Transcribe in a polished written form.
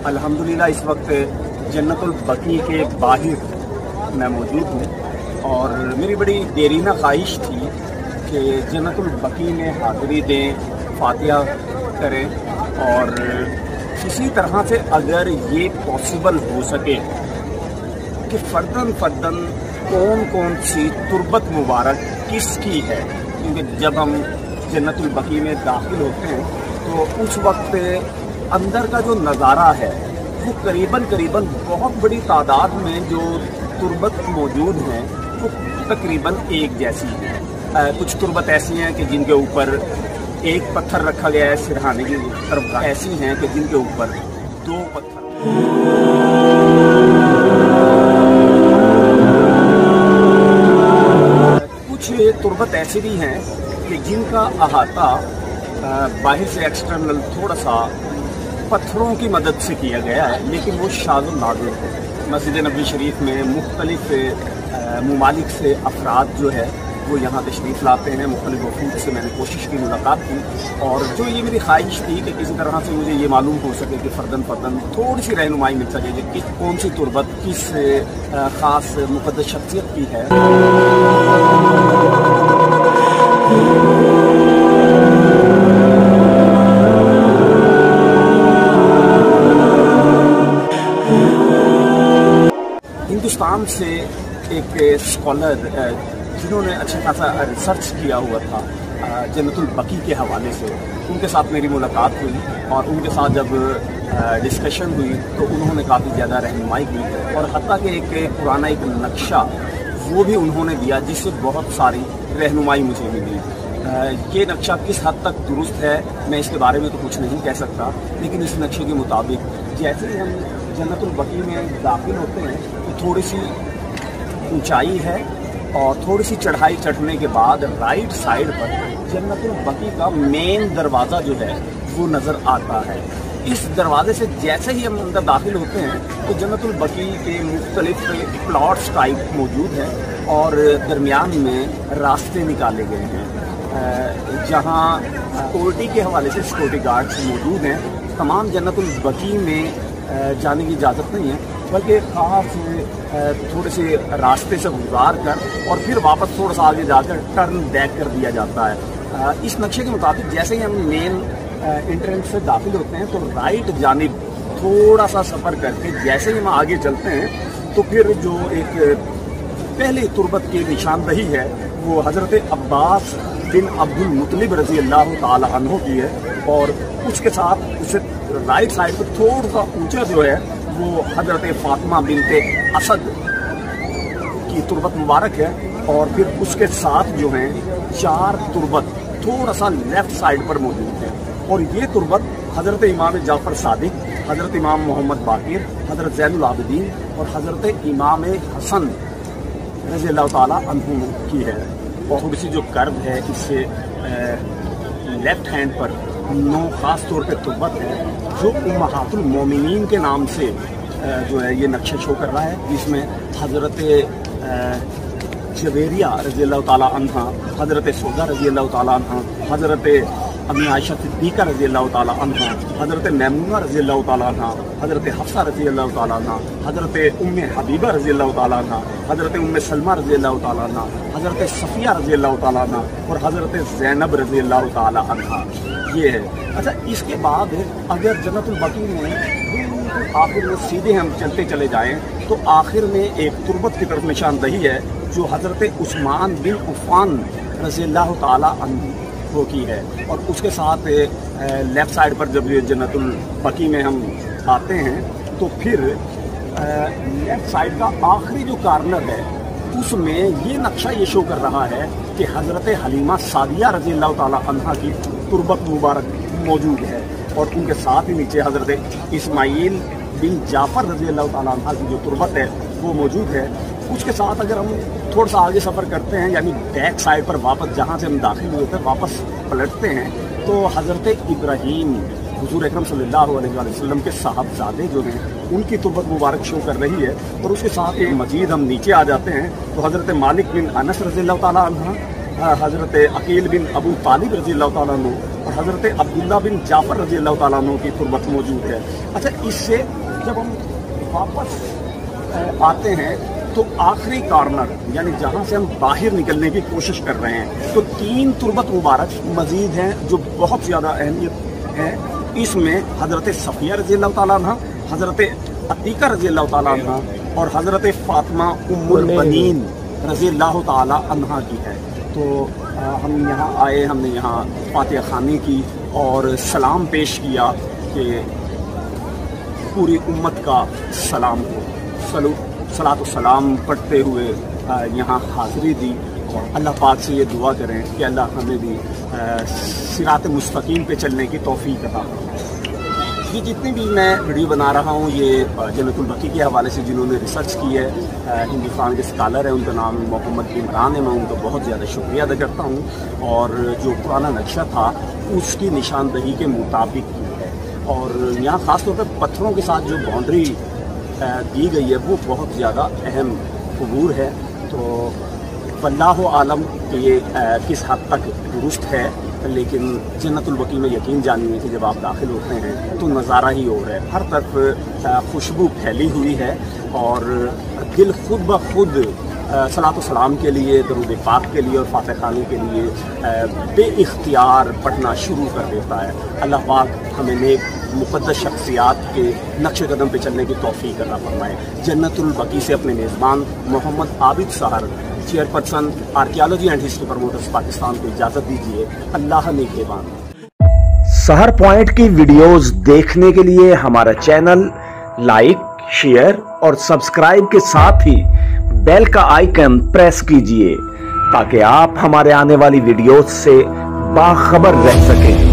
अल्हम्दुलिल्लाह इस वक्त जन्नतुल बकी के बाहर मैं मौजूद हूँ और मेरी बड़ी देरीना ख्वाहिश थी कि जन्नतुल बकी में हाज़िरी दें, फातिहा करें और किसी तरह से अगर ये पॉसिबल हो सके कि फ़र्दन कौन कौन सी तुरबत मुबारक किसकी है, क्योंकि जब हम जन्नतुल बकी में दाखिल होते हैं तो उस वक्त अंदर का जो नज़ारा है वो करीबन बहुत बड़ी तादाद में जो तुरबत मौजूद हैं वो तकरीबन एक जैसी हैं। कुछ तुरबत ऐसी हैं कि जिनके ऊपर एक पत्थर रखा गया है सिरहाने की तरफ, ऐसी हैं कि जिनके ऊपर दो पत्थर। कुछ तुरबत ऐसी भी हैं कि जिनका अहाता बाहर से एक्सटर्नल थोड़ा सा पत्थरों की मदद से किया गया है, लेकिन वो शाज़ व नाज़िर है। मस्जिद नबवी शरीफ में मुख्तलिफ ममालिक से अफराद जो है वो यहाँ तशरीफ़ लाते हैं। मुख्तलिफ वफूद से मैंने कोशिश की, मुलाकात की, और जो ये मेरी ख्वाहिश थी कि किसी तरह से मुझे ये मालूम हो सके कि फ़र्दन थोड़ी सी रहनुमाई मिल सके कि कौन सी तुरबत किस ख़ास मुक़द्दस शख्सियत की है। हिंदुस्तान से एक स्कॉलर जिन्होंने अच्छा खासा रिसर्च किया हुआ था जन्नतुल बकी के हवाले से, उनके साथ मेरी मुलाकात हुई और उनके साथ जब डिस्कशन हुई तो उन्होंने काफ़ी ज़्यादा रहनुमाई की और हत्ता कि एक पुराना एक नक्शा वो भी उन्होंने दिया जिससे बहुत सारी रहनुमाई मुझे मिली। ये नक्शा किस हद तक दुरुस्त है मैं इसके बारे में तो कुछ नहीं कह सकता, लेकिन इस नक्शे के मुताबिक जैसे ही हम जन्नतुल बकी में दाखिल होते हैं तो थोड़ी सी ऊंचाई है और थोड़ी सी चढ़ाई चढ़ने के बाद राइट साइड पर जन्नतुल बकी का मेन दरवाज़ा जो है वो नज़र आता है। इस दरवाजे से जैसे ही हम अंदर दाखिल होते हैं तो जन्नतुल बकी के मुख्तलिफ प्लॉट्स टाइप मौजूद हैं और दरमियान में रास्ते निकाले गए हैं जहाँ सिक्योरिटी के हवाले से सिक्योरिटी गार्ड्स मौजूद हैं। तमाम जन्नतुल बकी में जाने की इजाज़त नहीं है, बल्कि ख़ास थोड़े से रास्ते से गुजार कर और फिर वापस थोड़ा सा आगे जाकर टर्न बैक कर दिया जाता है। इस नक्शे के मुताबिक जैसे ही हम मेन एंट्रेंस से दाखिल होते हैं तो राइट जानिब थोड़ा सा सफ़र करके जैसे ही हम आगे चलते हैं तो फिर जो एक पहली तुरबत की निशानदही है वो हज़रत अब्बास बिन अब्दुल मुत्तलिब रज़ी अल्लाह ताला अन्हु की है और उसके साथ उसे राइट साइड पर थोड़ा सा ऊंचा जो है वो हज़रत फ़ातिमा बिनते असद की तुरबत मुबारक है और फिर उसके साथ जो हैं 4 तुरबत थोड़ा सा लेफ़्ट साइड पर मौजूद है और ये तुरबत हज़रत इमाम जाफ़र सादिक, हज़रत इमाम मोहम्मद बाक़िर, हज़रत ज़ैनुल आबिदीन और हज़रत इमाम हसन रज़ी अल्लाह ताला अन्हु की है। और थोड़ी सी जो कर्व है इससे लेफ़्ट हैंड पर 9 ख़ास तौर पे तुरबत है जो उम्महातुल मोमिनीन के नाम से जो है ये नक्शा शो कर रहा है, जिसमें हज़रत जवेरिया रज़ी अल्लाह ताला अन्हा, हज़रत सौदा रज़ी अल्लाह ताला अन्हा, हज़रत अम्मी आयशा सिद्दीक़ा रज़ी अल्लाह ताला अन्हा, हज़रत मैमूना रज़ी अल्लाह ताला अन्हा, हज़रत हफ्सा रज़ी अल्लाह ताला अन्हा, हज़रत उम्मे हबीबा रज़ी अल्लाह ताला अन्हा, हज़रत उम्मे सलमा रज़ी अल्लाह ताला अन्हा, हज़रत सफ़िया रज़ी अल्लाह ताला अन्हा और हज़रत ज़ैनब रज़ी अल्लाह ताला अन्हा ये है। अच्छा, इसके बाद अगर जन्नतुल बकी में आखिर में सीधे हम चलते चले जाएँ तो आखिर में एक तुरबत की तरफ निशानदही है जो हज़रत उस्मान बिन उफ़ान रज़ी अल्लाह ताला अन्हु की है और उसके साथ लेफ़्ट साइड पर जब ये जन्नतुल बकी में हम आते हैं तो फिर लेफ़्ट साइड का आखिरी जो कॉर्नर है उसमें ये नक्शा ये शो कर रहा है कि हज़रत हलीमा सादिया रज़ी अल्लाह ताला अन्हा की तुरबत मुबारक मौजूद है और उनके साथ ही नीचे हज़रत इस्माइल बिन जाफ़र रज़ी अल्लाह ताला अन्हा की जो तुरबत है वो मौजूद है। उसके साथ अगर हम थोड़ा सा आगे सफ़र करते हैं यानी बैक साइड पर वापस जहाँ से हम दाखिल हुए थे वापस पलटते हैं तो हज़रत इब्राहीम हुज़ूर अकरम सल्लल्लाहु अलैहि वसल्लम के साहबजादे जो हैं उनकी तुरबत मुबारक शो कर रही है और उसके साथ एक मजीद हम नीचे आ जाते हैं तो हज़रत मालिक बिन अनस रज़ी अल्लाह ताला अन्हु, हज़रत अकील बिन अबू तालिब रज़ी अल्लाह ताला अन्हु और हज़रत अब्दुल्ला बिन जाफ़र रज़ी अल्लाह ताला अन्हु की तुर्बत मौजूद है। अच्छा, इससे जब हम वापस आते हैं तो आखिरी कॉर्नर यानी जहाँ से हम बाहर निकलने की कोशिश कर रहे हैं तो 3 तुर्बत मुबारक मज़ीद हैं जो बहुत ज़्यादा अहमियत है। इसमें हज़रत सफ़िया रज़ी अल्लाह ताला अन्हा, हज़रत अतीका रज़ी अल्लाह ताला अन्हा और हज़रत फ़ातिमा उम्मुल बनीन रज़ी अल्लाह ताला अन्हा की है। तो हम यहाँ आए, हमने यहाँ फातिहा ख़ानी की और सलाम पेश किया कि पूरी उम्मत का सलाम हो, सलातो सलाम पढ़ते हुए यहाँ हाज़िरी दी और अल्लाह पाक से ये दुआ करें कि अल्लाह हमें भी सिरात मुस्तकीम पे चलने की तौफीक अता फरमाए। ये जितनी भी मैं वीडियो बना रहा हूँ ये जन्नतुल बकी के हवाले से जिन्होंने रिसर्च की है, हिंदुस्तान के स्कॉलर हैं, उनका नाम मोहम्मद इमरान है। मैं उनका बहुत ज़्यादा शुक्रिया अदा करता हूँ और जो पुराना नक्शा था उसकी निशानदही के मुताबिक की है। और यहाँ ख़ास तौर पर पत्थरों के साथ जो बाउंड्री दी गई है वो बहुत ज़्यादा अहम अबूर है। तो वल्लाहु आलम कि ये किस हद तक दुरुस्त है, लेकिन जन्नतुल बकी में यकीन जानिए कि जब आप दाखिल होते हैं तो नज़ारा ही और है। हर तरफ खुशबू फैली हुई है और दिल खुद ब खुद सलातो सलाम के लिए, दरूद पाक के लिए और फातिहा ख़ानी के लिए बेइख्तियार पढ़ना शुरू कर देता है। अल्लाह पाक हमें नेक मुक़द्दस शख्सियात के नक्श कदम पे चलने की तौफीक अता फरमाए। जन्नतुल बकी से अपने मेज़बान मोहम्मद आबिद सहर, chairperson archaeology and history promoters Pakistan को इजाज़त दीजिए। अल्लाह निगहबान। सहर पॉइंट की वीडियोस देखने के लिए हमारा चैनल लाइक, शेयर और सब्सक्राइब के साथ ही बेल का आइकन प्रेस कीजिए ताकि आप हमारे आने वाली वीडियोस से बाखबर रह सकें।